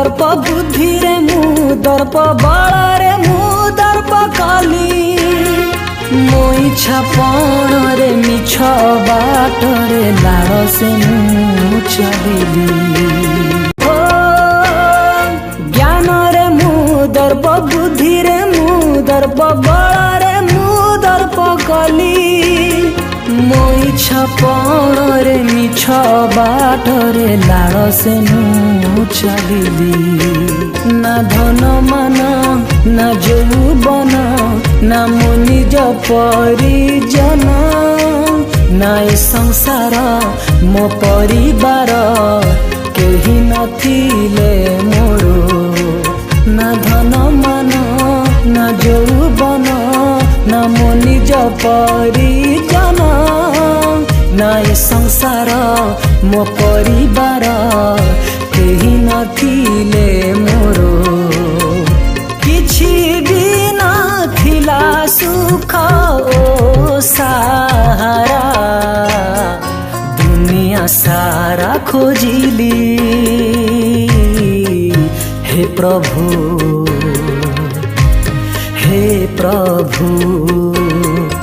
दर्प बुद्धि रे मु दर्प बल रे मु दर्प कली मो इच्छा पण रे मिछ बाट रे लाड़ से मु चलिली ज्ञान रे मु दर्प बुद्धि रे मु दर्प बल रे मु दर्प कली मो इच्छा पण रे मिछ बाट रे लाड़ से मु चलिली ना धन मान ना यौवन ना मो निज परिजन ना ए संसार मो परिवार केही नथिले मोरो ना धन मान ना यौवन ना मो निज परिजन ना ए संसार मो परिवार केही नथिले मोरो किछि भी नथिला सुख ओ सहारा दुनिया सारा खोजिली हे प्रभु हे प्रभु